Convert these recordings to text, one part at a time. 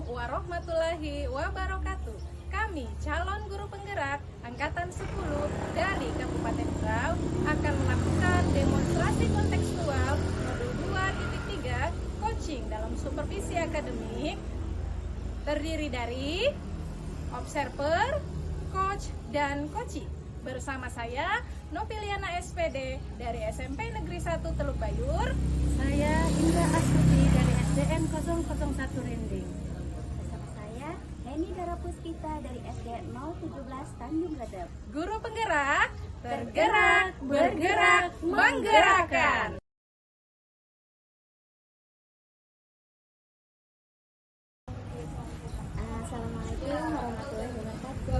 warahmatullahi wabarakatuh. Kami calon guru penggerak Angkatan 10 dari Kabupaten Berau akan melakukan demonstrasi kontekstual modul 2.3 coaching dalam supervisi akademik terdiri dari observer, coach, dan coaching. Bersama saya Nopiliana SPD dari SMP Negeri 1 Teluk Bayur. Saya Indra Astuti dari SDN 001 Rinding. Bersama saya Heni Darapuspita dari SD 017 Tanjung Redep. Guru penggerak, tergerak, bergerak, menggerakkan. Assalamualaikum warahmatullahi wabarakatuh.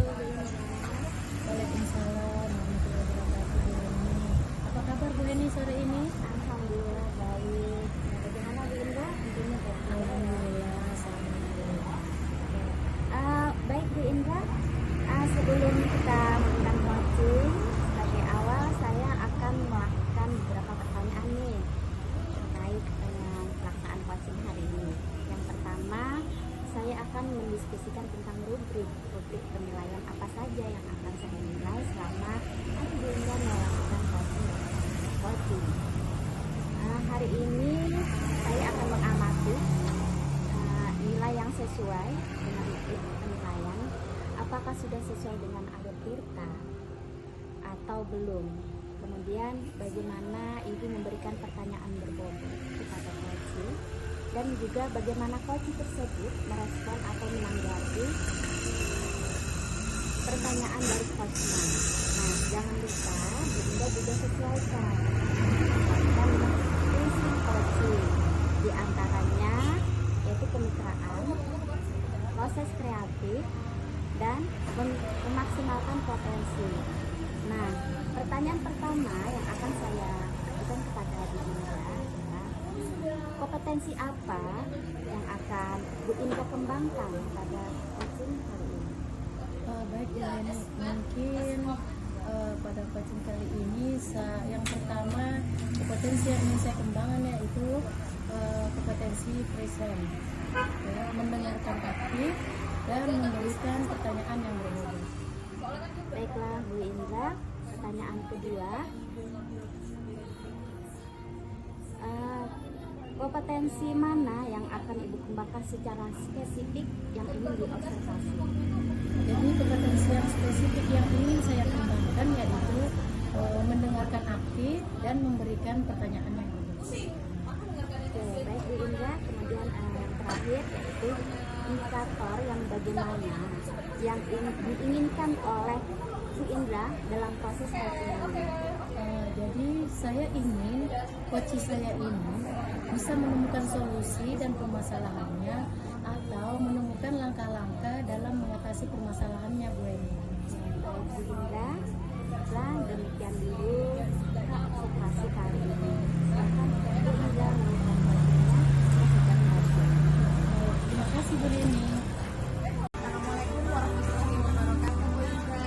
Waalaikumsalam warahmatullahi wabarakatuh. Apa kabar Bu Heni sore ini? Alhamdulillah baik. Bagaimana Bu Indra? Tentunya baik. Alhamdulillah sama. Baik Bu Indra, sebelum kita melakukan coaching, sebagai awal saya akan melakukan beberapa pertanyaan nih terkait dengan pelaksanaan coaching hari ini. Yang pertama, saya akan mendiskusikan tentang rubrik penilaian apa saja yang akan saya nilai selama nanti Bu Indra melakukan coaching. Hari ini saya akan mengamati nilai yang sesuai dengan rubrik penilaian, apakah sudah sesuai dengan alur tirta atau belum. Kemudian bagaimana ibu memberikan pertanyaan berbobot kepada coaching, dan juga bagaimana coaching tersebut merespon atau menanggapi pertanyaan dari coachnya. Nah, jangan lupa Bunda juga sesuaikan prinsip coaching, di antaranya yaitu kemitraan, proses kreatif, dan memaksimalkan potensi. Nah, pertanyaan pertama yang akan saya ajukan kepada Bu Indra adalah kompetensi apa yang akan Bu Indra kembangkan pada coaching hari ini? Baik Bu Heni, mungkin pada coaching kali ini yang pertama kompetensi yang ingin saya kembangkan yaitu kompetensi present, ya, mendengarkan aktif dan memberikan pertanyaan yang berbobot. Baiklah Bu Indra, pertanyaan kedua, kompetensi mana yang akan Ibu kembangkan secara spesifik yang ingin diobservasi? Jadi kompetensi yang spesifik yang ingin saya kembangkan yaitu mendengarkan aktif dan memberikan pertanyaan yang berbobot. Oke, baik Bu Indra. Kemudian yang terakhir yaitu indikator yang bagaimana yang diinginkan oleh Bu Indra dalam proses coaching ini. Jadi saya ingin coaching saya ini bisa menemukan solusi dan permasalahannya atau menemukan langkah-langkah dalam mengatasi permasalahannya Bu Heni. Baik Bu Indra, demikian dulu observasi kali ini. Silakan Bu Indra melakukan coachingnya. Terima kasih Bu Heni. Assalamualaikum warahmatullahi wabarakatuh, Bu Indra.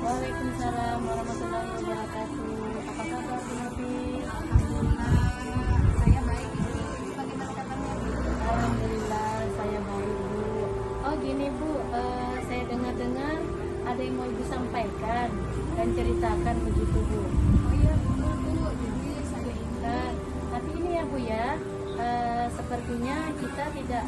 Waalaikumsalam warahmatullahi wabarakatuh. Apa kabar Bu Nabi? Alhamdulillah, saya baik. Bagaimana kabarnya, Bu? Alhamdulillah saya baik Bu. Oh gini Bu, saya dengar-dengar ada yang mau Ibu sampaikan dan ceritakan begitu Bu. Oh iya, Bu. Jadi saya Nah, tapi ini ya Bu ya, sepertinya kita tidak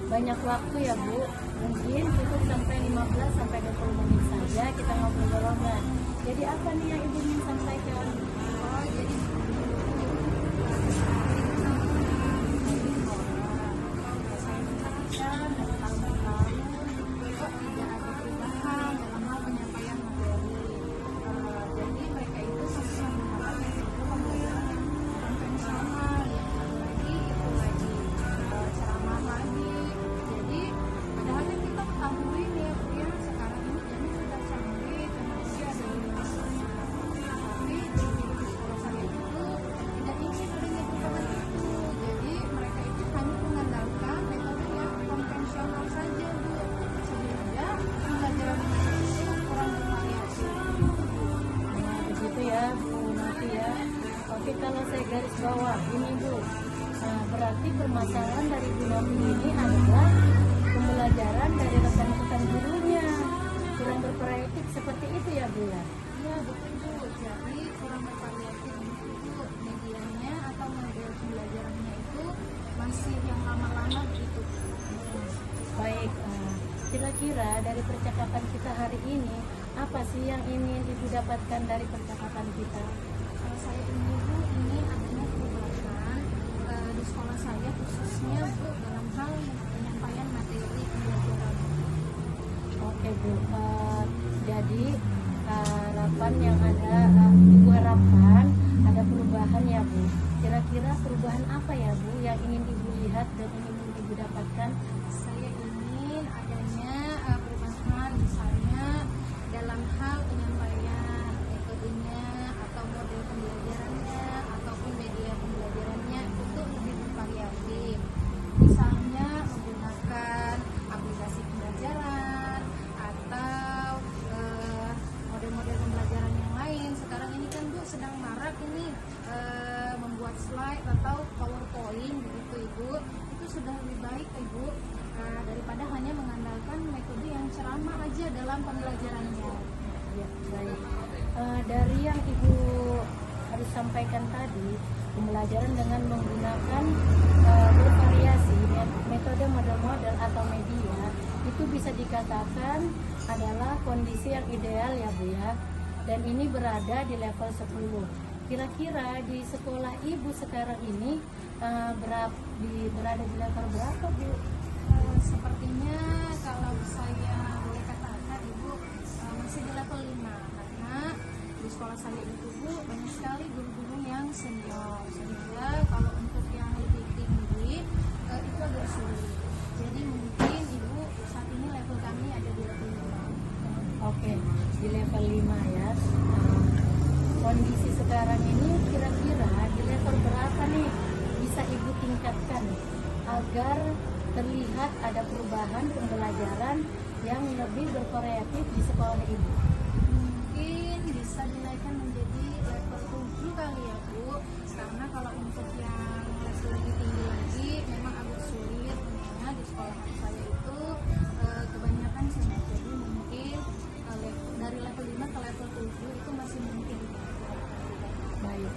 banyak waktu ya Bu. Mungkin cukup sampai 15 sampai 20 menit saja kita ngobrol-ngobrol. Jadi apa nih yang Ibu ingin sampaikan? jadi garis bawah ini Bu. Nah, berarti permasalahan dari Bu Nafi ini adalah pembelajaran dari rekan-rekan gurunya kurang bervariatif seperti itu ya Bu ya? Iya betul Bu, jadi kurang bervariatif itu medianya atau model pembelajarannya itu masih yang lama-lama begitu. Baik, kira-kira dari percakapan kita hari ini apa sih yang ingin Ibu dapatkan dari percakapan kita? Kalau saya ini Bu, ingin adanya perubahan di sekolah saya khususnya Bu dalam hal penyampaian materi pembelajaran. Oke Bu, jadi harapan yang ada Ibu harapkan ada perubahan ya Bu. Kira-kira perubahan apa ya Bu yang ingin Ibu lihat dan ingin Ibu dapatkan? Saya ingin adanya perubahan misalnya dalam hal penyampaian metodenya atau model pembelajarannya ataupun media pembelajarannya itu lebih bervariatif. Misalnya menggunakan aplikasi pembelajaran atau model-model pembelajaran yang lain. Sekarang ini kan Bu sedang marak ini membuat slide atau PowerPoint begitu Ibu. Itu sudah lebih baik Ibu daripada hanya mengandalkan metode yang ceramah aja dalam pembelajarannya. Ya, baik. Dari yang Ibu harus sampaikan tadi, pembelajaran dengan menggunakan bervariasi metode model-model atau media itu bisa dikatakan adalah kondisi yang ideal ya Bu ya. Dan ini berada di level 10. Kira-kira di sekolah Ibu sekarang ini berada di level berapa Bu? Sepertinya kalau saya boleh katakan Ibu masih di level 5 karena di sekolah saya itu Bu banyak sekali guru-guru yang senior, sehingga kalau untuk yang lebih tinggi itu agak sulit. Jadi mungkin Ibu saat ini level kami ada di level 5. Oke, di level 5 ya. Kondisi sekarang ini kira-kira di level berapa nih bisa Ibu tingkatkan agar terlihat ada perubahan pembelajaran yang lebih bervariatif di sekolah Ibu? Mungkin bisa dinaikkan menjadi level 7 kali ya Bu, karena kalau untuk yang level lebih tinggi lagi memang agak sulit mengingat di sekolah saya itu kebanyakan senior. Jadi mungkin dari level 5 ke level 7 itu masih mungkin. Baik,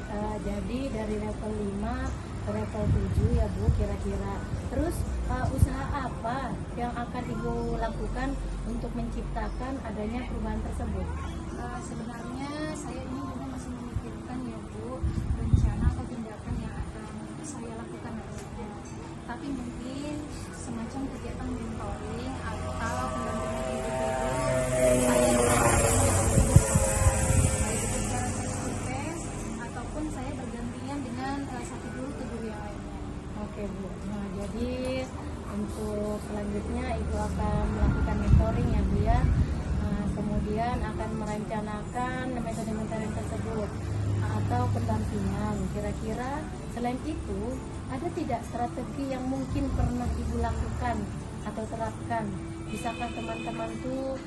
jadi dari level 5 ke level 7 ya Bu kira-kira. Terus usaha apa yang akan Ibu lakukan untuk menciptakan adanya perubahan tersebut? Sebenarnya saya ini juga masih memikirkan ya Bu rencana atau tindakan yang akan saya lakukan nantinya. Tapi mungkin semacam kegiatan mentoring atau pendampingan individu saya baik itu secara face-to-face ataupun saya bergantian dengan satu guru ke guru yang lainnya. Oke Bu, nah jadi untuk selanjutnya Ibu akan melakukan mentoring ya Bu ya. Kemudian akan merencanakan metode-metode tersebut atau pendampingan. Kira-kira selain itu ada tidak strategi yang mungkin pernah Ibu lakukan atau terapkan? Bisakah teman-teman tuh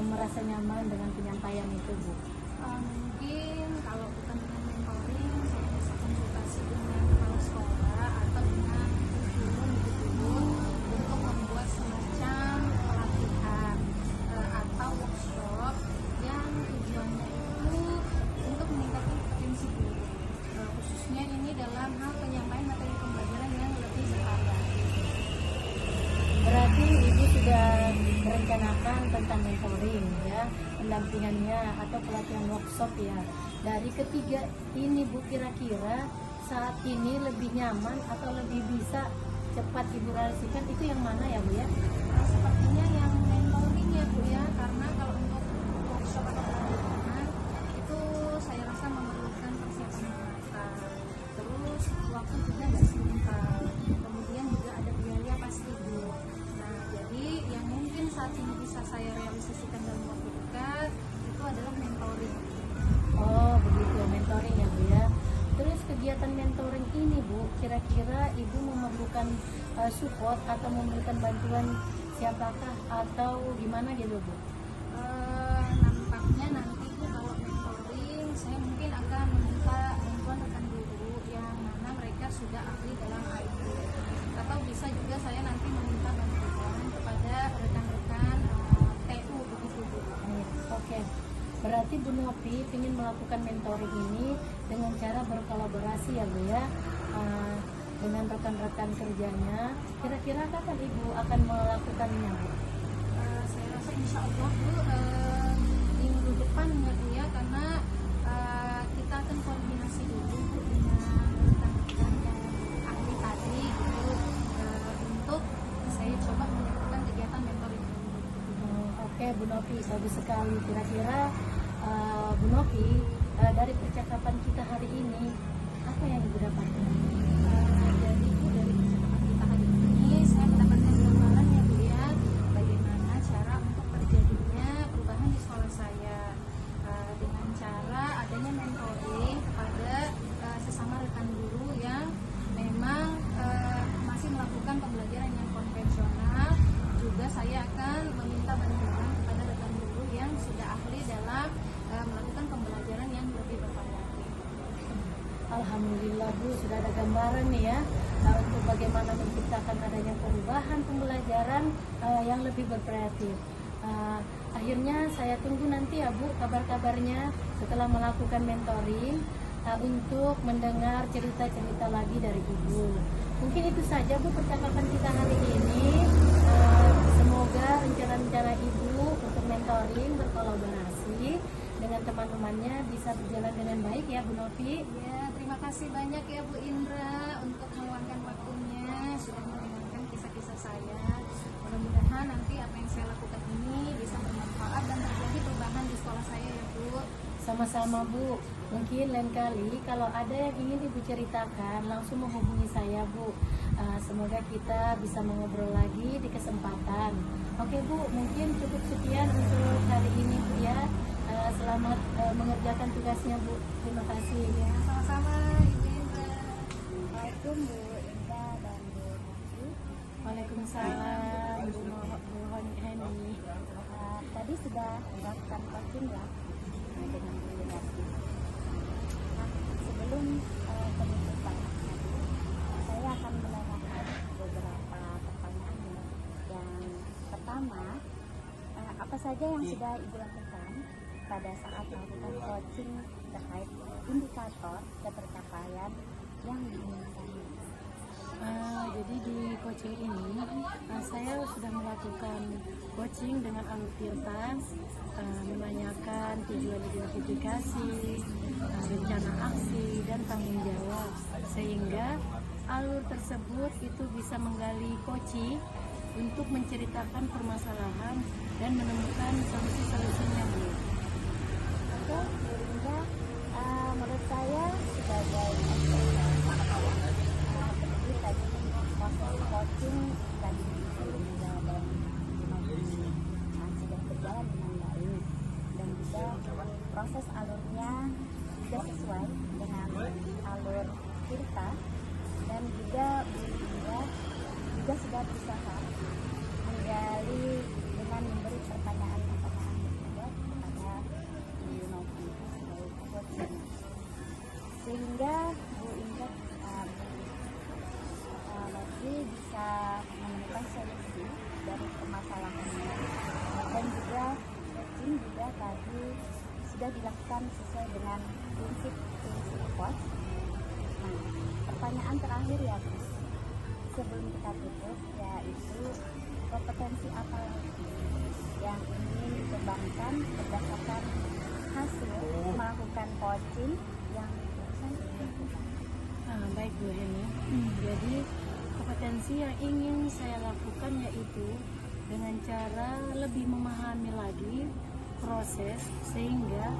merasa nyaman dengan penyampaian itu Bu? Mungkin kalau bukan dengan mentoring, saya bisa konsultasi dengan kepala sekolah atau dengan guru begitu Bu, untuk membuat semacam pelatihan atau workshop yang tujuannya itu untuk meningkatkan potensi guru, khususnya ini dalam hal penyampaian materi pembelajaran yang lebih bervariatif. Berarti Ibu sudah merencanakan tentang mentoring ya, pendampingannya atau pelatihan workshop ya. Dari ketiga ini Bu kira-kira saat ini lebih nyaman atau lebih bisa cepat Ibu realisasikan itu yang mana ya Bu ya? Sepertinya yang mentoring ya Bu ya, karena kalau untuk workshop atau pelatihan itu saya rasa memerlukan persiapan yang matang, terus waktu juga nggak sebentar, kemudian juga ada biaya pasti Bu. Nah jadi yang mungkin saat ini bisa saya realisasikan dalam waktu dekat itu adalah mentoring. Oh begitu, mentoring ya Bu ya. Terus kegiatan mentoring ini Bu, kira-kira Ibu memerlukan support atau memerlukan bantuan siapakah atau gimana gitu Bu? Nampaknya nanti Bu kalau mentoring saya mungkin akan meminta bantuan rekan guru yang mana mereka sudah ahli dalam IT, atau bisa juga saya nanti meminta bantuan kepada Oke, berarti Bu Novi ingin melakukan mentoring ini dengan cara berkolaborasi ya Bu ya, dengan rekan-rekan kerjanya. Kira-kira kapan Ibu akan melakukannya Bu? Saya rasa insya Allah Bu, minggu depan ya Bu ya, karena kita akan koordinasi dulu Bu dengan rekan-rekan yang ahli tadi gitu, untuk saya coba melakukan kegiatan mentoring ini. Oke Bu Novi, bagus sekali. Kira-kira Bu Novi, dari percakapan kita hari ini apa yang Ibu dapatkan? Jadi Bu, dari percakapan kita hari ini saya mendapatkan gambaran ya Bu ya, bagaimana cara untuk terjadinya perubahan di sekolah saya, dengan cara adanya mentoring kepada sesama rekan guru yang memang masih melakukan pembelajaran yang konvensional. Juga saya akan meminta bantuan kepada rekan guru yang sudah ahli dalam melakukan pembelajaran yang lebih bervariatif. Alhamdulillah Bu, sudah ada gambaran nih ya, untuk bagaimana menciptakan adanya perubahan pembelajaran yang lebih bervariatif. Akhirnya saya tunggu nanti ya Bu kabar-kabarnya setelah melakukan mentoring, untuk mendengar cerita-cerita lagi dari Ibu. Mungkin itu saja Bu percakapan kita hari ini. Semoga rencana-rencana Ibu untuk mentoring berkolaborasi dengan teman-temannya bisa berjalan dengan baik ya Bu Novi. Ya, terima kasih banyak ya Bu Indra untuk meluangkan waktunya, sudah mendengarkan kisah-kisah saya. Mudah-mudahan nanti apa yang saya lakukan ini bisa bermanfaat dan terjadi perubahan di sekolah saya ya Bu. Sama-sama Bu. Mungkin lain kali kalau ada yang ingin Ibu ceritakan langsung menghubungi saya Bu. Semoga kita bisa mengobrol lagi di kesempatan. Oke Bu, mungkin cukup sekian untuk hari ini Bu ya. Selamat mengerjakan tugasnya Bu. Terima kasih. Ya, sama-sama Ibu Indra. Assalamualaikum Bu Indah dan Bu Novi. Waalaikumsalam Bu Heni. Tadi sudah melakukan coaching ya dengan Bu Novi. Nah, sebelum penutupan, saya akan menanyakan beberapa pertanyaan nih. Yang pertama, apa saja yang sudah Ibu lakukan pada saat melakukan coaching terkait indikator ketercapaian yang diinginkan? Jadi di coaching ini saya sudah melakukan coaching dengan alur Tirta, menanyakan tujuan identifikasi, rencana aksi dan tanggung jawab, sehingga alur tersebut itu bisa menggali coaching untuk menceritakan permasalahan dan menemukan solusi-solusinya Bu. Oke, Bu Linda, menurut saya sebagai seperti tadi proses coaching tadi Bu Linda dan Bu Novi sudah berjalan dengan baik, dan juga proses alurnya juga sesuai dengan alur Tirta, dan juga Bu Linda juga sudah berusaha menggali dengan memberi pertanyaan-pertanyaan tersebut kepada Bu Novi sebagai coaching, sehingga Bu Indah Novi bisa menemukan solusi dari permasalahannya, dan juga coaching juga tadi sudah dilakukan sesuai dengan prinsip-prinsip coach. Nah, pertanyaan terakhir ya Bu, sebelum kita tutup, yaitu kompetensi apa lagi yang ingin dikembangkan berdasarkan hasil melakukan coaching yang barusan dilakukan? Baik Bu Heni. Jadi kompetensi yang ingin saya lakukan yaitu dengan cara lebih memahami lagi proses, sehingga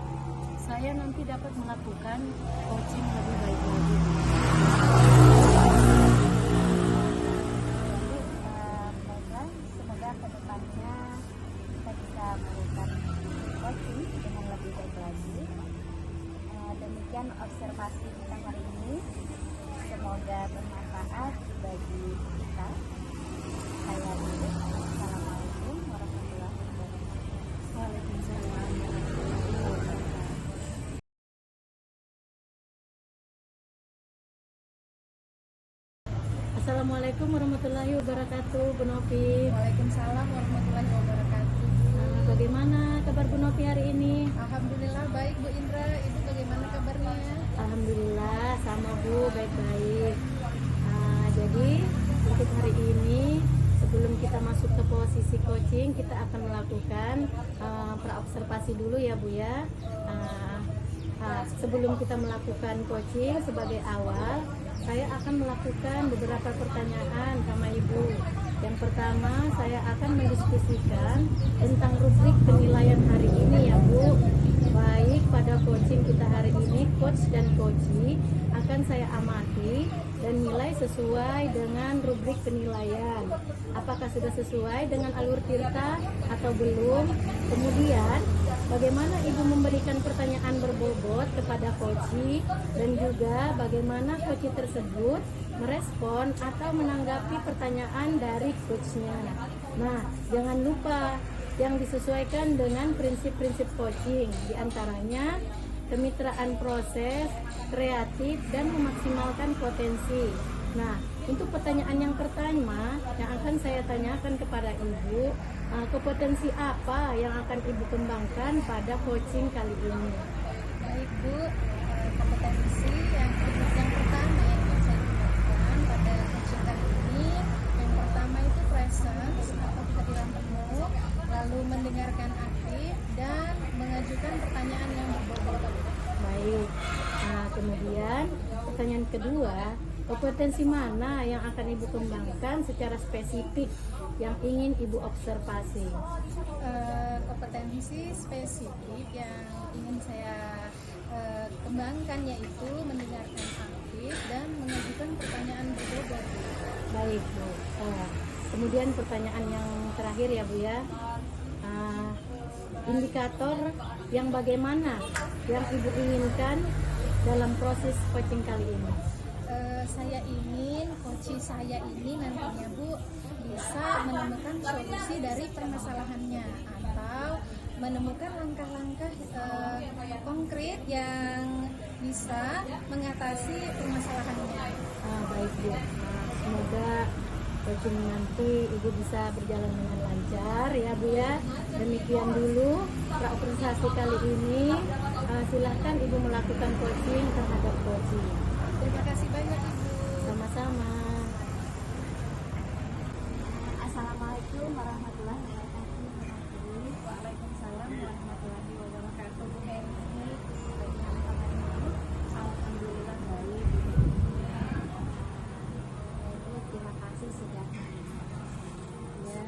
saya nanti dapat melakukan coaching lebih baik lagi. Baiklah, semoga kedepannya kita bisa melakukan coaching dengan lebih baik lagi. Demikian observasi kita hari ini, semoga bermanfaat bagi kita. Saya dulu, Assalamualaikum warahmatullahi wabarakatuh. Waalaikumsalam. Assalamualaikum warahmatullahi wabarakatuh Bu Novi. Waalaikumsalam warahmatullahi wabarakatuh. Bagaimana kabar Bu Novi hari ini? Alhamdulillah baik Bu Indra. Ibu bagaimana kabarnya? Alhamdulillah sama Bu, baik-baik. Jadi untuk hari ini sebelum kita masuk ke posisi coaching, kita akan melakukan praobservasi dulu ya Bu ya. Sebelum kita melakukan coaching sebagai awal, saya akan melakukan beberapa pertanyaan sama Ibu. Yang pertama, saya akan mendiskusikan tentang rubrik penilaian hari ini ya Bu. Baik pada coaching kita hari ini, coach dan coachee akan saya amati dan nilai sesuai dengan rubrik penilaian. Apakah sudah sesuai dengan alur tirta atau belum? Kemudian, bagaimana Ibu memberikan pertanyaan berbobot kepada coachee dan juga bagaimana coachee tersebut merespon atau menanggapi pertanyaan dari coachnya. Nah, jangan lupa yang disesuaikan dengan prinsip-prinsip coaching, diantaranya kemitraan proses, kreatif, dan memaksimalkan potensi. Nah, untuk pertanyaan yang pertama yang akan saya tanyakan kepada Ibu, kompetensi apa yang akan Ibu kembangkan pada coaching kali ini? Baik Bu, kompetensi yang pertama yang ingin saya kembangkan pada coaching kali ini, yang pertama itu presence atau kehadiran penuh, lalu mendengarkan aktif dan mengajukan pertanyaan yang berbobot. Baik. Nah, kemudian pertanyaan kedua, kompetensi mana yang akan Ibu kembangkan secara spesifik yang ingin Ibu observasi? Kompetensi spesifik yang ingin saya kembangkan yaitu mendengarkan aktif dan mengajukan pertanyaan berbobot. Baik Bu. Kemudian pertanyaan yang terakhir ya Bu ya. Indikator yang bagaimana yang Ibu inginkan dalam proses coaching kali ini? Saya ingin coaching saya ini nantinya Bu bisa menemukan solusi dari permasalahannya atau menemukan langkah-langkah konkret yang bisa mengatasi permasalahannya. Baik Bu. Semoga coaching nanti Ibu bisa berjalan dengan lancar ya Bu ya. Demikian dulu praobservasi kali ini. Silahkan Ibu melakukan coaching terhadap coaching. Terima kasih banyak Ibu. Sama-sama. Assalamualaikum warahmatullahi wabarakatuh. Waalaikumsalam warahmatullahi wabarakatuh. Bu Heni, Alhamdulillah baik. Terima kasih sudah. ya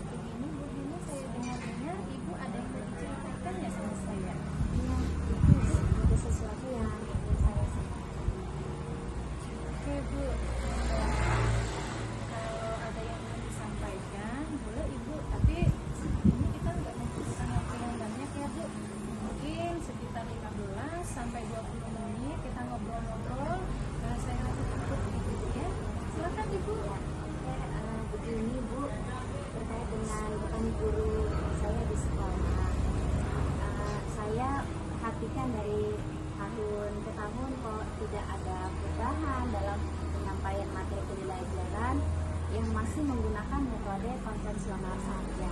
begini Bu Heni, saya dengar-dengar Ibu ada yang mau diceritakan ya sama saya. Iya, itu ada sesuatu yang ingin saya sampaikan. Oke Bu, kalau ada yang ingin disampaikan boleh Ibu, tapi ini kita nggak membutuhkan waktu yang banyak ya Bu, mungkin sekitar 15 sampai 20 menit kita ngobrol-ngobrol. Saya kasih cukup gitu ya, silakan Ibu. Begini Bu, terkait dengan bukan guru saya di sekolah, saya perhatikan dari tahun ke tahun kok tidak ada perubahan dalam penyampaian materi pembelajaran yang masih menggunakan metode konvensional saja.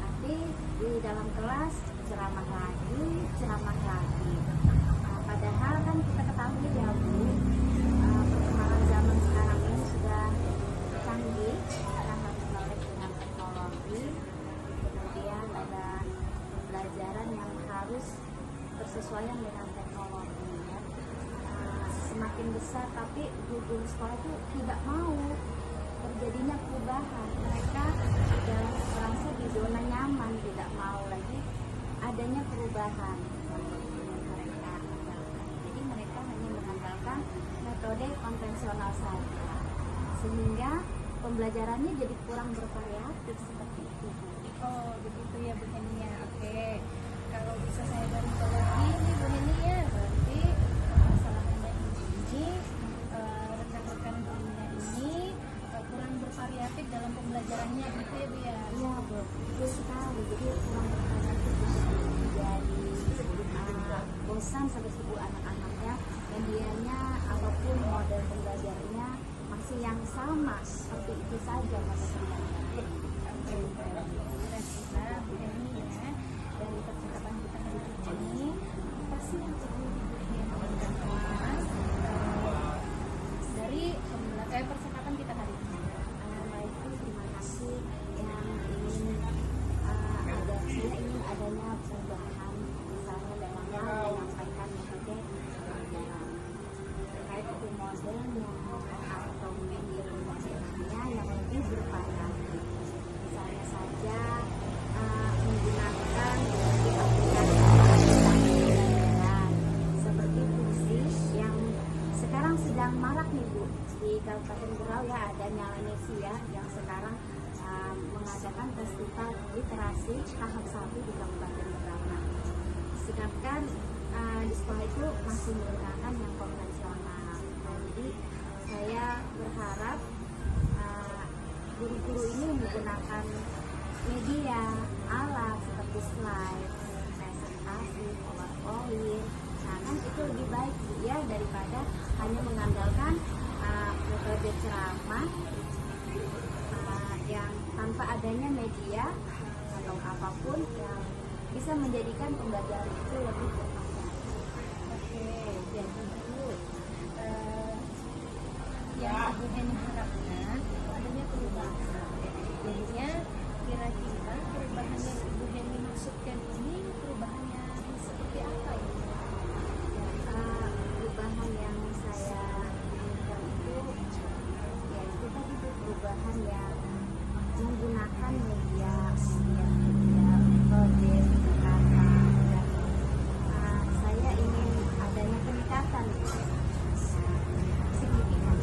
Tapi di dalam kelas ceramah lagi. Padahal kan kita ketahui ya Bu, perkembangan zaman sekarang ini sudah canggih, karena harus melek dengan teknologi. Kemudian ada pembelajaran yang harus bersesuaian dengan teknologi ya. Semakin besar tapi guru sekolah itu tidak mau terjadinya perubahan. Mereka sudah merasa di zona nyaman, tidak mau lagi adanya perubahan yang mereka andalkan. Jadi mereka hanya mengandalkan metode konvensional saja, sehingga pembelajarannya jadi kurang bervariatif seperti itu. Oh begitu ya Bu Heni ya. Oke, kalau bisa saya garis bawahi nih Bu Heni ya, berarti masalahnya ini rekan-rekan gurunya ini kurang bervariatif dalam pembelajarannya gitu ya Bu ya. Iya betul sekali. Jadi kurang bervariatif menjadi bosan sampai sibuk anak-anaknya, dan dianya apapun model pembelajarannya masih yang sama seperti itu saja pada pembelajaran. Nah Bu Heni ya, tahu ya ada Nyalanesia yang sekarang mengadakan festival literasi tahap 1 di Kabupaten Berau. Sedangkan di sekolah itu masih menggunakan yang konvensional. Jadi saya berharap guru-guru ini menggunakan media, alat seperti slide, presentasi, PowerPoint. Nah kan itu lebih baik ya daripada hanya mengandalkan metode ceramah yang tanpa adanya media atau apapun yang bisa menjadikan pembelajaran itu lebih bermanfaat. Oke, jadi Bu, yang Ibu Heni harapkan adanya perubahan. Jadinya kira-kira perubahan yang Ibu Heni maksudkan ini perubahannya seperti apa ya? Perubahan yang saya inginkan itu ya itu tadi perubahan yang menggunakan media metode pendekatan dan saya ingin adanya peningkatan signifikan.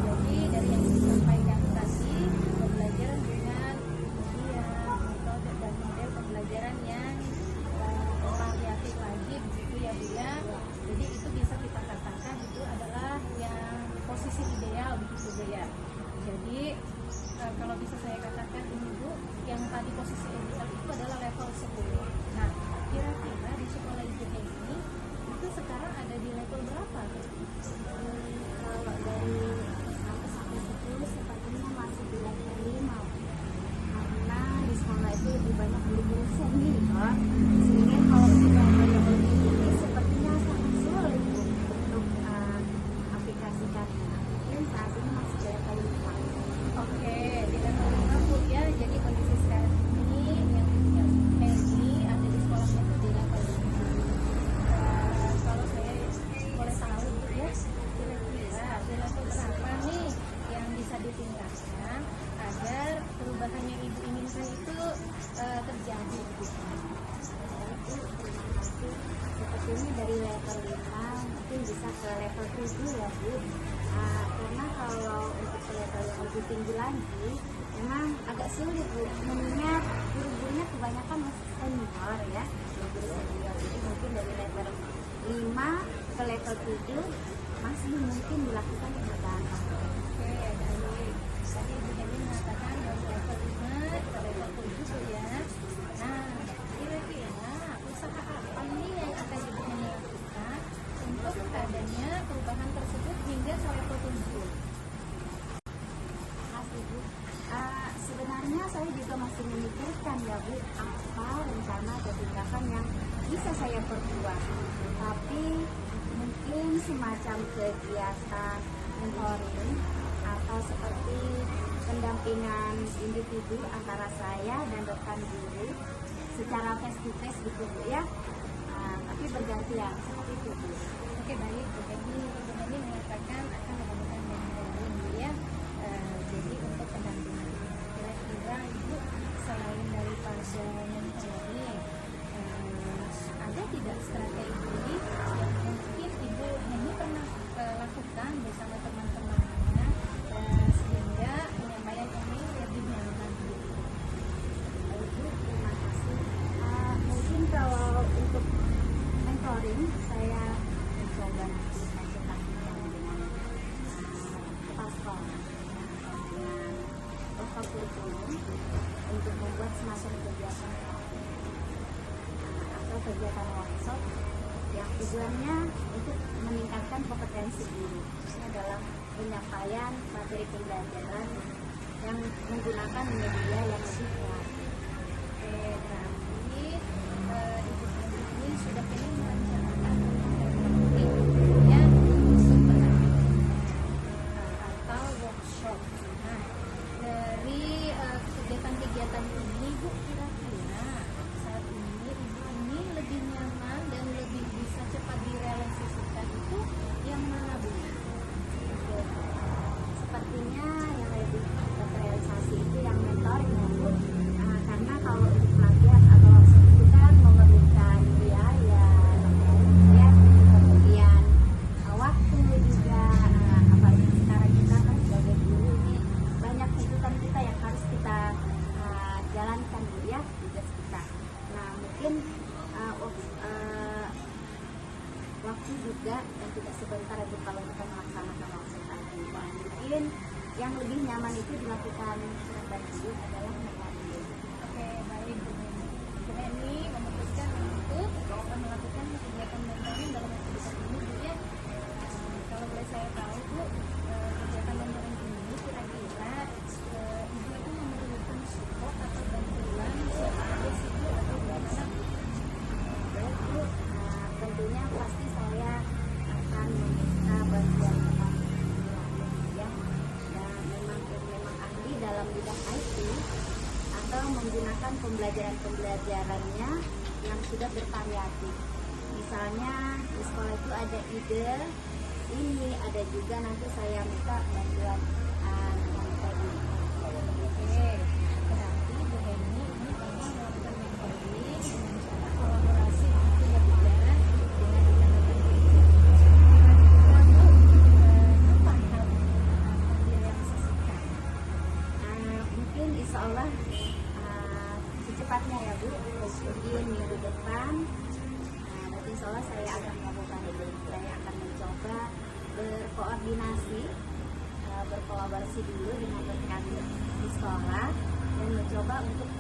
Jadi dari yang disampaikan tadi, pembelajaran dengan media, metode dan model pembelajaran yang variatif lagi begitu ya Bu ya. Jadi itu bisa kita katakan itu adalah yang posisi ideal begitu Bu ya. Jadi kalau bisa saya katakan ini Bu, yang tadi posisi ideal itu adalah level 10. Nah, kira-kira di sekolah Ibu ini itu sekarang ada di level berapa? Kalau dari 1 sampai 10 sepertinya masih di level 5 karena di sekolah itu lebih banyak guru-guru senior sehingga kalau kita level tinggi sepertinya sangat sulit untuk aplikasikannya. Mungkin saat ini masih di level 5. Oke, di level 5 Bu ya. Jadi kondisi sekarang ini yang Heni ada di sekolahnya itu di level 5. Kalau saya boleh tahu Bu ya, kira-kira di level berapa nih yang bisa ditingkatkan agar perubahan yang Ibu inginkan itu terjadi Bu? Terima kasih. Seperti ini dari level 5 mungkin bisa ke level 7 ya Bu. Karena kalau untuk ke level yang lebih tinggi lagi memang agak sulit Bu, mengingat guru-gurunya kebanyakan masih senior ya, guru-guru senior. Jadi mungkin dari level 5 ke level 7 masih mungkin dilakukan perubahan. Oke, baik. Tadi Ibu Heni mengatakan dari level 5 ke level 7 Bu ya. Nah, kira-kira usaha apa nih yang akan Ibu Heni lakukan untuk adanya perubahan tersebut hingga ke level 7? Makasih Bu. Sebenarnya saya juga masih memikirkan ya Bu, apa rencana atau tindakan yang bisa saya perbuat. Tapi mungkin semacam kegiatan mentoring atau seperti pendampingan individu antara saya dan rekan guru secara face to face gitu Bu ya. Tapi bergantian seperti itu Bu. Oke, baik. Jadi Ibu Heni mengatakan akan melakukan mentoring Bu ya. Jadi untuk pendampingan kira-kira Ibu selain daripada mentoring ada tidak strategi yang mungkin Ibu Heni pernah lakukan bersama teman-temannya sehingga penyampaian ini lebih nyaman gitu? Bu, terima kasih. Mungkin kalau untuk mentoring saya mencoba nanti konsultasikan dengan kepala sekolah dengan profil kurikulum untuk membuat semacam kegiatan atau kegiatan workshop yang tujuannya untuk meningkatkan kompetensi guru dalam penyampaian materi pembelajaran yang menggunakan media yang lebih kreatif. Oke, berarti Ibu Heni ini sudah ingin merencanakan ya untuk pendampingan atau workshop. Nah, dari kegiatan-kegiatan ini Bu, kira-kira saat ini Ibu ini lebih nyaman dan lebih bisa cepat direalisasikan itu yang mana Bu? Sepertinya yang lebih terrealisasi itu yang mentoring ya Bu. berhenti juga dan tidak sebentar itu kalau kita melaksanakan observasi. Mungkin yang lebih nyaman itu dilakukan secara adalah mengambil. Oke, baik Bu Heni. Bu Heni memutuskan untuk melakukan kegiatan mentoring dalam waktu dekat ini Bu ya. Kalau boleh saya tahu Bu, kegiatan mentoring ini kira-kira Ibu itu memerlukan support atau bantuan siapa aja sih Bu atau gimana? Baik Bu, tentunya pasti saya akan meminta bantuan teman yang memang ahli dalam bidang IT atau menggunakan pembelajarannya yang sudah bervariatif. Misalnya di sekolah itu ada ide ini, ada juga nanti saya minta bantuan teman tadi. Oke, berarti Bu Heni ini memang melakukan mentoring dengan cara kolaborasi gitu ya Bu ya, dengan rekan-rekan kerja. Lalu apa hal akan direalisasikan? Mungkin insya Allah secepatnya ya Bu, mungkin minggu depan. Nanti insya Allah saya akan melakukan itu. Saya akan mencoba berkoordinasi, berkolaborasi dulu dengan rekan di sekolah dan mencoba untuk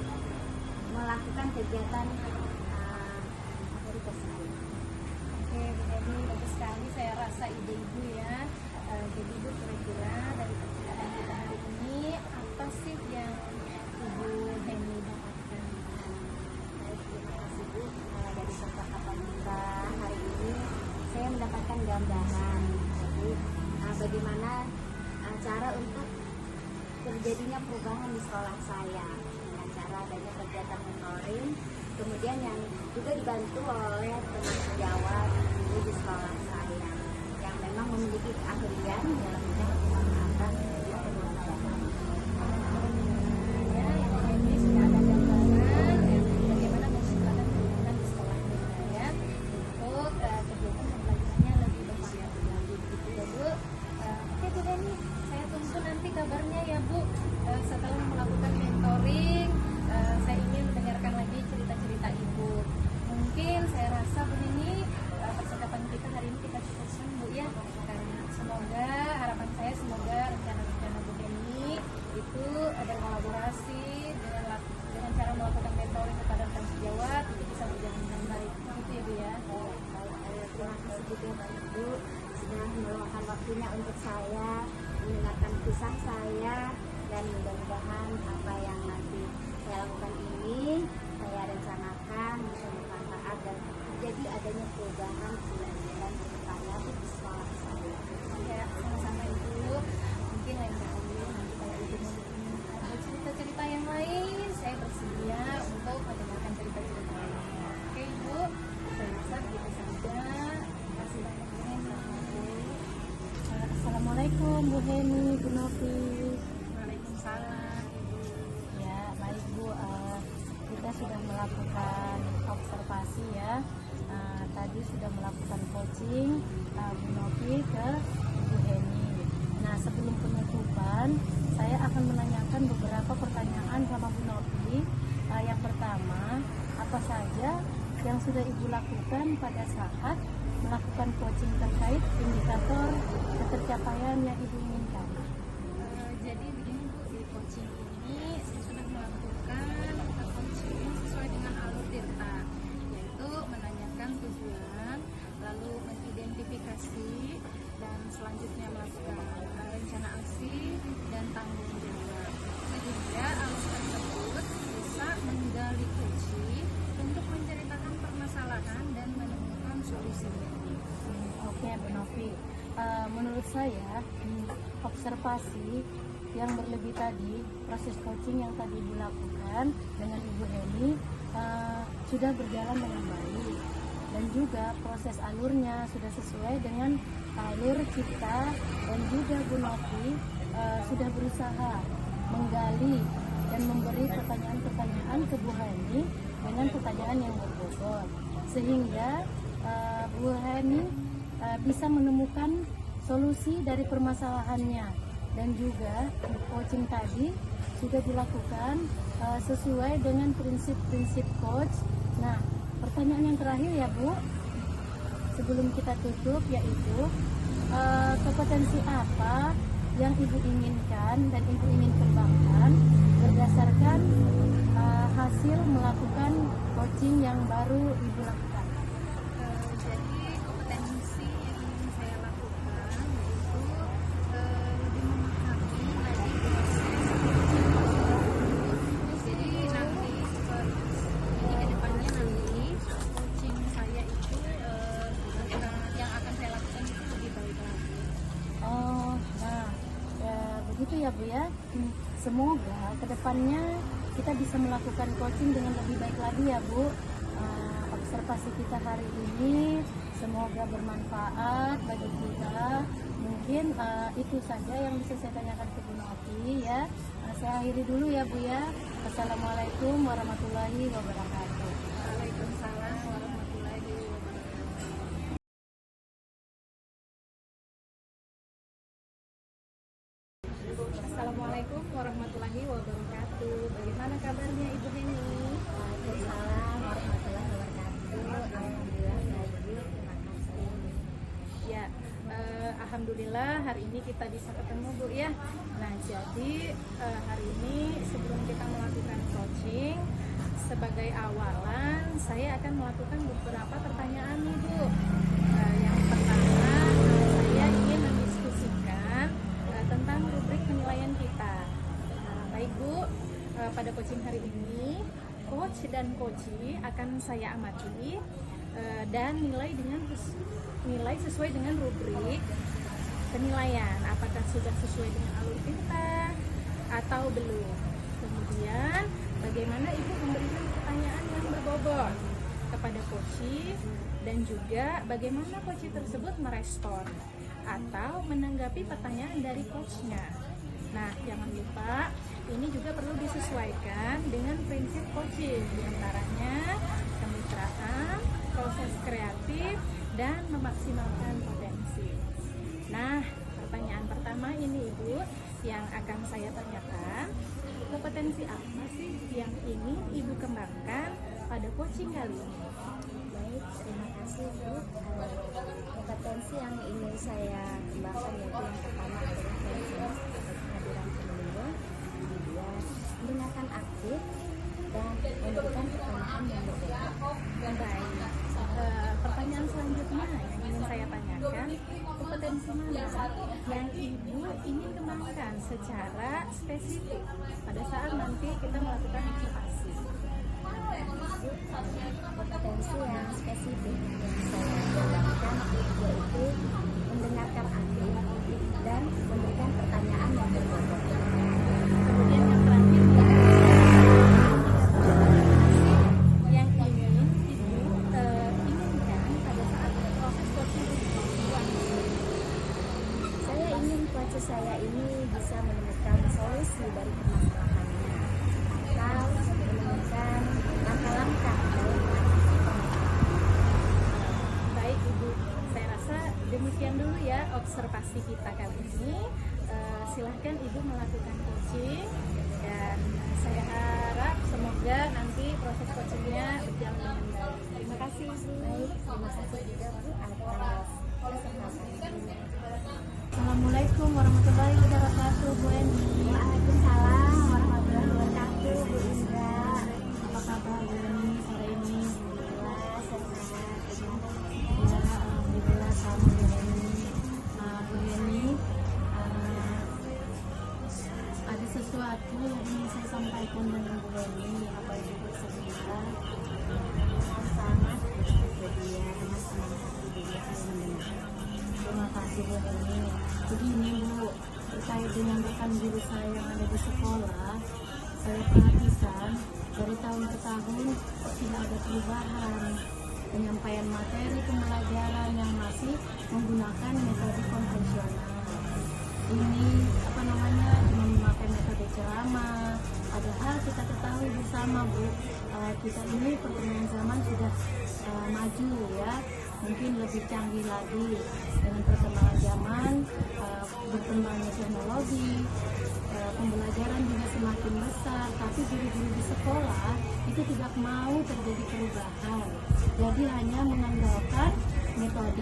melakukan kegiatan tersebut. Oke, Bu Heni, bagus sekali. Saya rasa ide Ibu ya. Jadi Ibu kira-kira dari percakapan kita hari ini apa sih yang Ibu Heni dapatkan? Baik, terima kasih Bu. Dari percakapan kita hari ini saya mendapatkan gambaran jadi bagaimana cara untuk terjadinya perubahan di sekolah saya dengan cara adanya kegiatan mentoring, kemudian yang juga dibantu oleh teman sejawat guru di sekolah saya yang memang memiliki keahlian dalam bidang pemanfaatan media pembelajaran. Ya, Bu Heni sudah ada gambaran bagaimana menciptakan kegiatan di sekolah kita ya untuk kegiatan pembelajarannya lebih bervariatif lagi gitu ya Bu. Oke Bu Heni, saya tunggu nanti kabarnya ya Bu. Setelah melakukan mentoring, saya ingin mendengarkan lagi cerita-cerita Ibu. Mungkin saya rasa Bu Heni percakapan kita hari ini kita cukupkan Bu ya, karena semoga harapan saya semoga rencana-rencana Bu Heni itu ada kolaborasi dengan cara melakukan mentoring kepada rekan sejawat itu bisa berjalan dengan baik gitu ya Bu ya. Terima kasih juga banyak Bu sudah meluangkan waktunya untuk saya mendengarkan kisah saya dan mudah-mudahan apa yang nanti saya lakukan ini saya rencanakan bisa bermanfaat dan jadi adanya perubahan pembelajaran bervariatif di sekolah saya. Ya, sama-sama Ibu. Mungkin lain kali nanti kalau Ibu mau ada cerita-cerita yang lain, saya bersedia untuk mendengarkan cerita-cerita lainnya. Oke Ibu, saya rasa begitu saja. Terima kasih banyak Bu Heni. Assalamualaikum Bu Heni, Bu Novi. Waalaikumsalam Ibu. Ya, baik Bu. Kita sudah melakukan observasi ya. Tadi sudah melakukan coaching Bu Novi ke Bu Heni. Nah, sebelum penutupan, saya akan menanyakan beberapa pertanyaan sama Bu Novi. Yang pertama, apa saja yang sudah Ibu lakukan pada saat melakukan coaching terkait indikator ketercapaian yang Ibu inginkan? Jadi begini Bu, di coaching ini saya sudah melakukan coaching sesuai dengan alur Tirta, yaitu menanyakan tujuan, lalu mengidentifikasi, dan selanjutnya melakukan rencana aksi dan tanggung jawab. Sehingga alur tersebut bisa menggali kunci untuk menceritakan permasalahan dan menemukan solusinya. Oke, Bu Novi. Menurut saya, observasi yang berlebih tadi, proses coaching yang tadi dilakukan dengan Ibu Heni sudah berjalan dengan baik, dan juga proses alurnya sudah sesuai dengan alur kita, dan juga Bu Novi sudah berusaha menggali dan memberi pertanyaan-pertanyaan ke Bu Heni dengan pertanyaan yang berbobot, sehingga Bu Heni bisa menemukan solusi dari permasalahannya, dan juga coaching tadi sudah dilakukan sesuai dengan prinsip-prinsip coach. Nah, pertanyaan yang terakhir ya Bu, sebelum kita tutup, yaitu kompetensi apa yang Ibu inginkan dan Ibu ingin kembangkan berdasarkan hasil melakukan coaching yang baru Ibu lakukan. Jadi kompetensi yang ingin saya lakukan yaitu lebih memahami lagi proses. Jadi nanti ini kedepannya nanti coaching saya itu yang akan saya lakukan itu lebih baik lagi. Oh, nah, begitu ya Bu ya. Semoga kedepannya kita bisa melakukan coaching dengan lebih baik lagi ya Bu. Observasi kita hari ini semoga bermanfaat bagi kita. Mungkin itu saja yang bisa saya tanyakan ke Bu Novi ya. Saya akhiri dulu ya Bu ya. Assalamualaikum warahmatullahi wabarakatuh. Waalaikumsalam warahmatullahi wabarakatuh. Assalamualaikum warahmatullahi wabarakatuh. Bagaimana kabarnya Ibu Heni? Waalaikumsalam warahmatullahi wabarakatuh. Alhamdulillah baik Bu, terima kasih. Ya, alhamdulillah hari ini kita bisa ketemu Bu ya. Nah, jadi hari ini sebelum kita melakukan coaching, sebagai awalan saya akan melakukan beberapa pertanyaan nih Bu. Yang pertama, saya ingin mendiskusikan tentang rubrik penilaian kita. Baik Bu, pada coaching hari ini coach dan coachee akan saya amati dan nilai sesuai dengan rubrik penilaian, apakah sudah sesuai dengan alur pintar atau belum. Kemudian bagaimana Ibu memberikan pertanyaan yang berbobot kepada coachee dan juga bagaimana coachee tersebut merespon atau menanggapi pertanyaan dari coachnya. Nah, jangan lupa ini juga perlu disesuaikan dengan prinsip coaching, diantaranya kemitraan, proses kreatif, dan memaksimalkan potensi. Nah, pertanyaan pertama ini Ibu yang akan saya tanyakan, kompetensi apa sih yang ingin Ibu kembangkan pada coaching kali ini? Baik, terima kasih Bu. Kompetensi yang ingin saya kembangkan yaitu yang pertama adalah presence, kehadiran pengunjung, kemudian mendengarkan aktif dan memberikan pertanyaan yang berbeda. Baik, pertanyaan selanjutnya yang ingin saya tanyakan, kompetensi mana yang Ibu ingin kembangkan secara spesifik pada saat nanti kita melakukan observasi? Kompetensi yang spesifik yang saya kembangkan yaitu mendengarkan aktif dan memberikan pertanyaan yang berbobot. Kemudian yang terakhir, yang ingin Ibu inginkan pada saat proses coaching dilakukan. Saya ingin coach saya ini bisa menemukan solusi dari permasalahannya atau menemukan langkah-langkah dalam Baik Ibu, saya rasa demikian dulu ya observasi kita kali ini. Silahkan Ibu melakukan coaching dan saya harap semoga nanti proses coachingnya berjalan dengan baik. Terima kasih Ibu. baik. Terima kasih juga Bu atas kesempatan. Assalamualaikum warahmatullahi wabarakatuh Bu Eni. Waalaikumsalam warahmatullahi wabarakatuh Bu Indra. Apa kabar Bu Eni sore ini? Alhamdulillah sehat. Ya, alhamdulillah sama Bu Eni. Bu Eni, ada sesuatu yang ingin saya sampaikan dengan Bu Eni. Apa Ibu bersedia? Sama bersedia dengan senang hati juga saya mendengar. Terima kasih Bu Eni. Begini Bu, terkait dengan rekan guru saya yang ada di sekolah, saya perhatikan dari tahun ke tahun tidak ada perubahan penyampaian materi pembelajaran yang masih menggunakan metode konvensional. Ini cuma memakai metode ceramah. Padahal kita ketahui bersama Bu, kita ini perkembangan zaman sudah maju ya, mungkin lebih canggih lagi dengan perkembangan zaman, berkembangnya teknologi, pembelajaran juga semakin besar, tapi guru-guru di sekolah itu tidak mau terjadi perubahan. Jadi hanya mengandalkan metode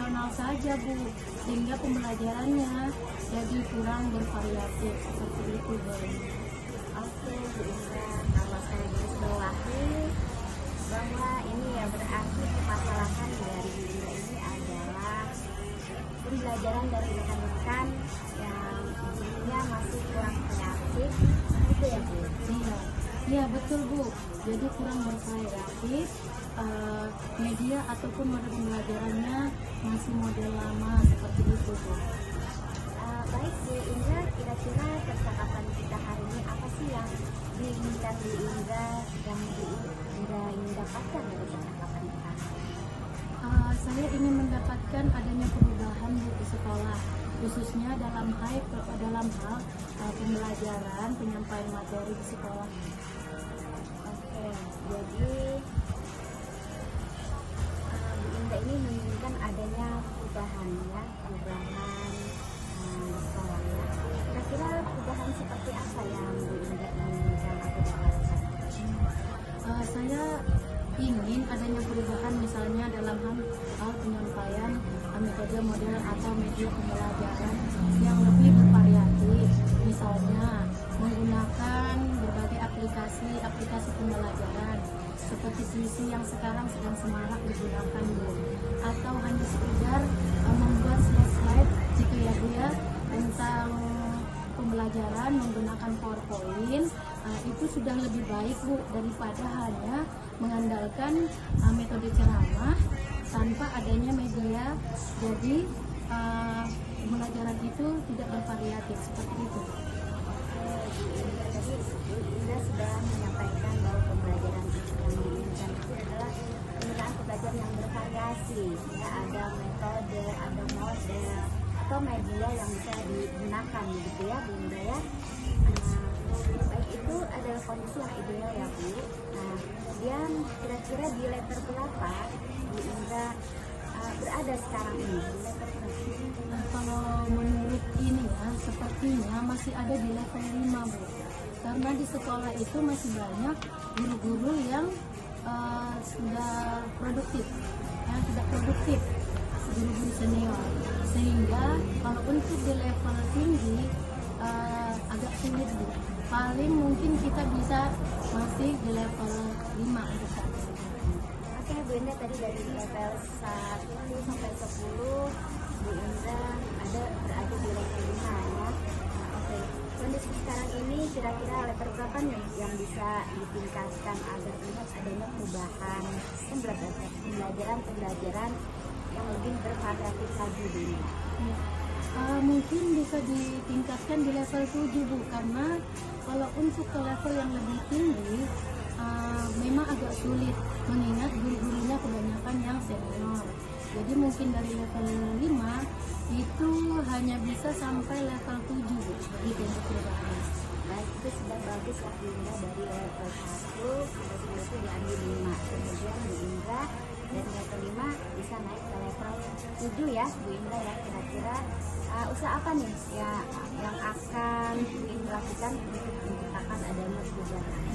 konvensional saja Bu, sehingga pembelajarannya jadi kurang bervariatif seperti itu Bu. Oke, Bu Indra, kalau saya garis bawahi bahwa ini ya berarti permasalahan dari Bu Indra ini adalah pembelajaran dari rekan-rekan yang gurunya masih kurang kreatif, itu ya Bu? Iya, iya betul Bu. Jadi kurang bervariatif, media ataupun mode pembelajarannya masih model lama seperti itu Bu. Baik Bu Indra, kira-kira percakapan kita hari ini apa sih yang diinginkan Bu Indra yang Bu Indra ingin dapatkan dari percakapan kita? Saya ingin mendapatkan adanya perubahan Bu di sekolah, khususnya dalam hal pembelajaran, penyampaian materi di sekolah. Oke, jadi Bu Indra ini menginginkan adanya perubahan ya, perubahan di sekolahnya. Kira-kira perubahan seperti apa yang Bu Indra inginkan atau dapatkan? Saya ingin adanya perubahan misalnya dalam hal penyampaian metode model atau media pembelajaran yang lebih bervariatif, misalnya menggunakan berbagai aplikasi pembelajaran seperti puisi yang sekarang sedang semarak digunakan Bu, atau hanya sekedar membuat slide gitu ya Bu ya, tentang pembelajaran menggunakan PowerPoint. Itu sudah lebih baik Bu daripada hanya mengandalkan metode ceramah tanpa adanya media, jadi pembelajaran itu tidak bervariatif seperti itu. Tadi Bu Indra sudah menyampaikan bahwa pembelajaran yang diinginkan itu adalah penggunaan pembelajaran yang bervariasi, ya, ada metode, ada model atau media yang bisa digunakan gitu ya Bu Indra ya. Baik, itu adalah kondisi yang ideal ya Bu. Nah, kemudian kira-kira di level berapa Bu Indra berada sekarang ini? Di level berapa? Nah, kalau menurut ini ya, sepertinya masih ada di level 5 Bu. Karena di sekolah itu masih banyak guru-guru yang sudah produktif, guru-guru senior. Sehingga kalau untuk di level tinggi agak sulit Bu. Paling mungkin kita bisa masih di level 5 untuk saat ini. Oke Bu Indra, tadi dari level 1 sampai 10 Bu Indra berada di level 5 ya. Oke, kondisi sekarang ini kira-kira level berapa nih yang bisa ditingkatkan agar melihat adanya perubahan pembelajaran yang lebih bervariatif lagi Bu Indra? Mungkin bisa ditingkatkan di level 7 Bu, karena kalau untuk ke level yang lebih tinggi memang agak sulit mengingat guru-gurunya kebanyakan yang senior. Jadi mungkin dari level 5 itu hanya bisa sampai level 7 Bu, begitu untuk perubahan. Baik, itu sudah bagus lah Bu Indra, dari level 1 sampai 10 itu diambil 5. Kemudian Bu Indra dari level 5 bisa naik ke level 7 ya Bu Indra ya. Kira-kira usaha apa nih ya yang akan Bu Indra lakukan untuk menciptakan adanya perubahan?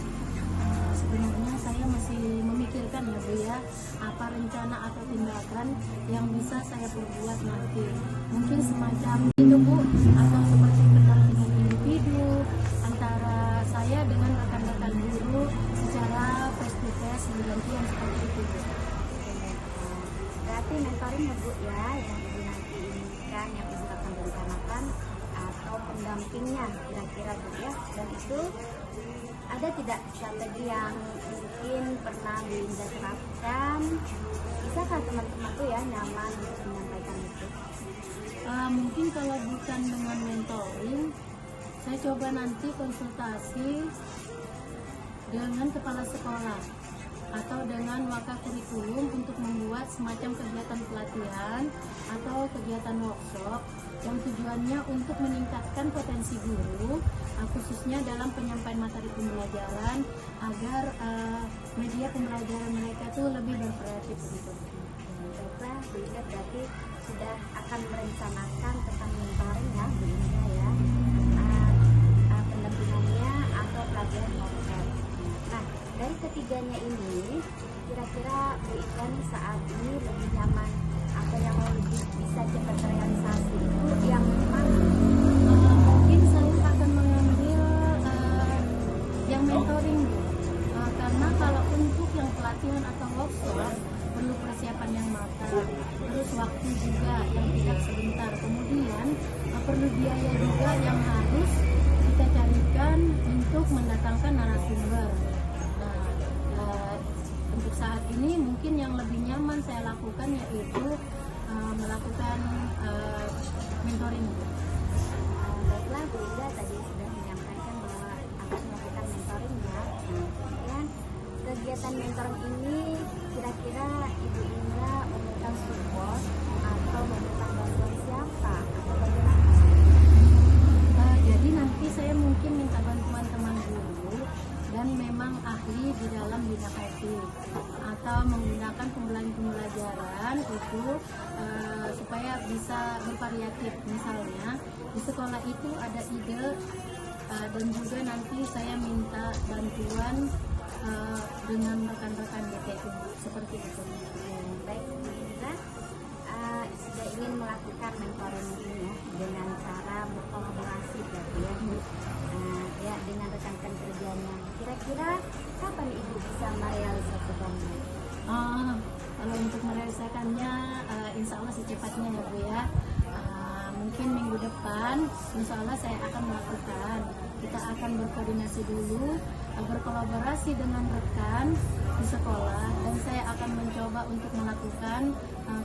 Sebenarnya saya masih memikirkan ya Bu ya, apa rencana atau tindakan yang bisa saya perbuat nanti. Mungkin semacam itu Bu, atau seperti pendampingan individu antara saya dengan rekan-rekan guru secara face to face bergantian seperti itu Bu. Berarti mentoring ya Bu ya yang Ibu nanti inginkan, yang Ibu akan rencanakan, atau pendampingnya kira-kira Bu ya. Dan itu ada tidak strategi yang mungkin pernah Bu Indra terapkan? Bisakah teman-teman tuh ya nyaman untuk menyampaikan itu? Mungkin kalau bukan dengan mentoring, saya coba nanti konsultasi dengan kepala sekolah atau dengan wakil kurikulum untuk membuat semacam kegiatan pelatihan atau kegiatan workshop yang tujuannya untuk meningkatkan potensi guru, khususnya dalam penyampaian materi pembelajaran agar media pembelajaran mereka itu lebih bervariatif begitu. Baiklah Bu Indra, berarti sudah akan merencanakan tentang mentoring ya Bu Indra ya, pendampingannya atau pelajaran workshop. Nah, dari ketiganya ini kira-kira Bu Indra nih saat ini lebih nyaman atau yang lebih biaya juga yang harus kita carikan untuk mendatangkan narasumber. Nah, untuk saat ini mungkin yang lebih nyaman saya lakukan yaitu melakukan mentoring. Baiklah, Bu Indah tadi sudah menyampaikan bahwa akan melakukan mentoring ya. Nah, kemudian kegiatan mentoring ini kira-kira Ibu Indra meminta support atau meminta bantuan siapa atau bagaimana? Jadi nanti saya mungkin minta bantuan teman guru dan memang ahli di dalam bidang IT atau menggunakan pembelajaran itu supaya bisa bervariatif. Misalnya di sekolah itu ada ide dan juga nanti saya minta bantuan dengan rekan-rekan BTU seperti itu. Baik, Bu Indra sudah ingin melakukan mentoring ini ya dengan cara berkolaborasi berarti ya, Bu. Ya dengan rekan-rekan kerjanya. Kira-kira kapan Ibu bisa merealisasikannya? Kalau untuk merealisasikannya, insya Allah secepatnya ya Bu ya. Mungkin minggu depan, insya Allah saya akan melakukan. Kita akan berkoordinasi dulu, berkolaborasi dengan rekan di sekolah, dan saya akan mencoba untuk melakukan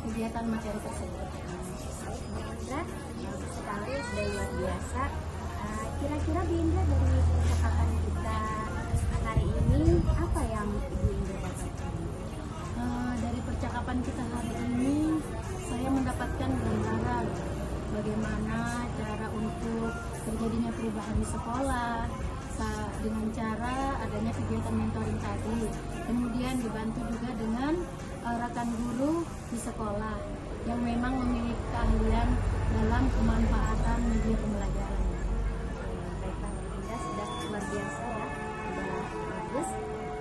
kegiatan materi tersebut. Bu Indra, bagus sekali, sudah luar biasa. Kira-kira Bu Indra dari percakapan kita hari ini, apa yang Ibu Indra dapatkan? Dari percakapan kita hari ini, saya mendapatkan gambaran bagaimana cara untuk terjadinya perubahan di sekolah dengan cara adanya kegiatan mentoring tadi. Kemudian dibantu juga dengan rekan guru di sekolah yang memang memiliki keahlian dalam pemanfaatan media pembelajaran. Baiklah, Bu Indra sudah luar biasa ya, sudah bagus.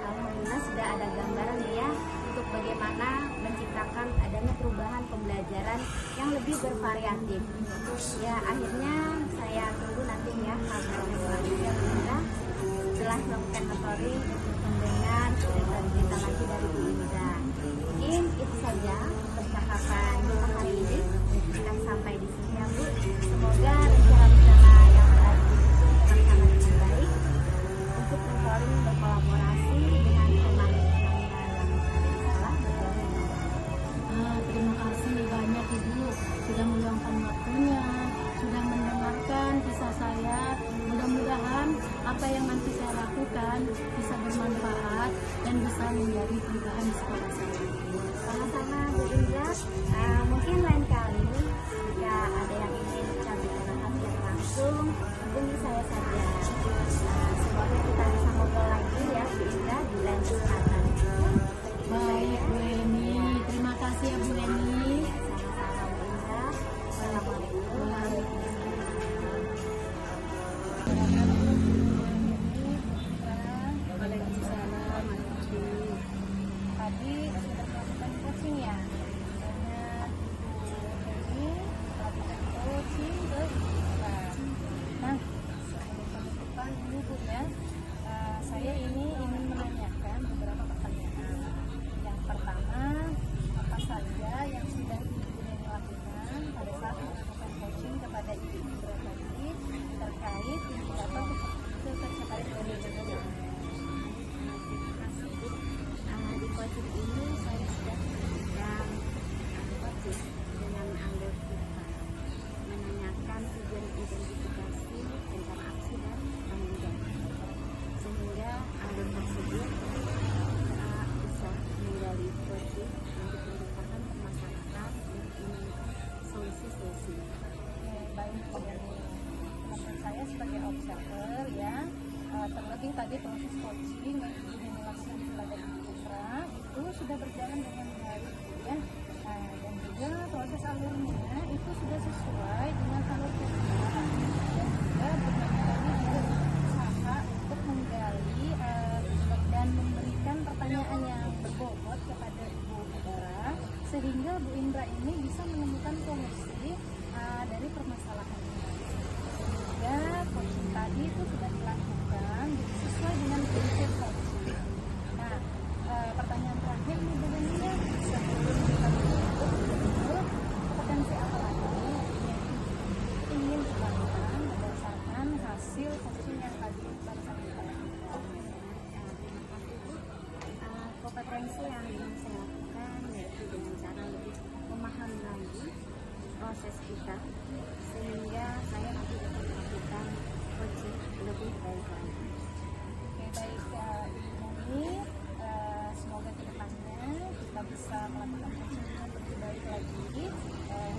Alhamdulillah sudah ada gambaran ya untuk bagaimana menciptakan adanya perubahan pembelajaran yang lebih bervariatif. Ya akhirnya saya tunggu nanti ya hasil selanjutnya Bu Indra setelah melakukan mentoring mendengar cerita lagi dari Bu Indra. Mungkin itu saja percakapan kita hari ini. Kita sampai di sini ya Bu. Semoga rencana-rencana yang tadi terlaksana dengan baik untuk mentoring berkolaborasi dengan teman-temannya yang ada di sekolah berjalan. Terima kasih banyak Ibu sudah meluangkan waktunya, sudah mendengarkan kisah saya. Mudah-mudahan apa yang nanti saya lakukan bisa bermanfaat dan bisa menjadi perubahan di sekolah saya. Sama-sama Bu Indra. Mungkin lain kali jika ada yang ingin kita bahas yang langsung, hubungi saya saja. Semoga kita bisa ngobrol lagi ya Bu Indra di lain kesempatan. Baik Bu Eni, terima kasih ya Bu Eni. Sama-sama Bu Indra. Assalamualaikum. Waalaikumsalam. Tadi sudah melakukan coaching ya, dengan ini melakukan coaching ke kita. Nah, sebelum penutupan ini Bu ya, saya ini ingin menanyakan beberapa pertanyaan. Yang pertama, apa saja yang sudah Ibu Neni lakukan pada saat melakukan coaching kepada Ibu Indra tadi terkait indikator ketercapaian dari belajar? Di coaching ini saya sudah sedang coaching dengan anggota menanyakan tujuan identifikasi tentang aksi dan tanggung jawab, sehingga anggota tersebut bisa menggali coaching untuk merupakan permasalahan dan menemukan solusi-solusi. Baik, teman saya sebagai observer ya, terlebih tadi proses coaching yang Ibu lakukan kepada Ibu Indra itu sudah berjalan dengan baik ya. Dan juga proses alurnya itu sudah sesuai dengan alur kerja, dan juga Bu Neni tadi juga berusaha untuk menggali dan memberikan pertanyaan yang berbobot kepada Ibu Indra sehingga Bu Indra ini bisa menemukan solusi dari permasalahannya. Sehingga coaching tadi itu sudah dilakukan sesuai dengan prinsip coaching. Nah, pertanyaan terakhir nih Bu Neni ya, sebelum kita tutup, menurut kompetensi apa lagi yang ingin dibangun proses kita sehingga saya nanti dapat melakukan coaching lebih baik lagi. Oke, baik Ibu Mumi, semoga ke depannya kita bisa melakukan coaching yang lebih baik lagi.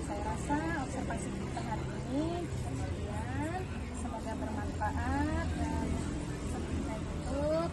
Saya rasa observasi kita hari ini cukup sekian, semoga bermanfaat dan seperti saya tutup.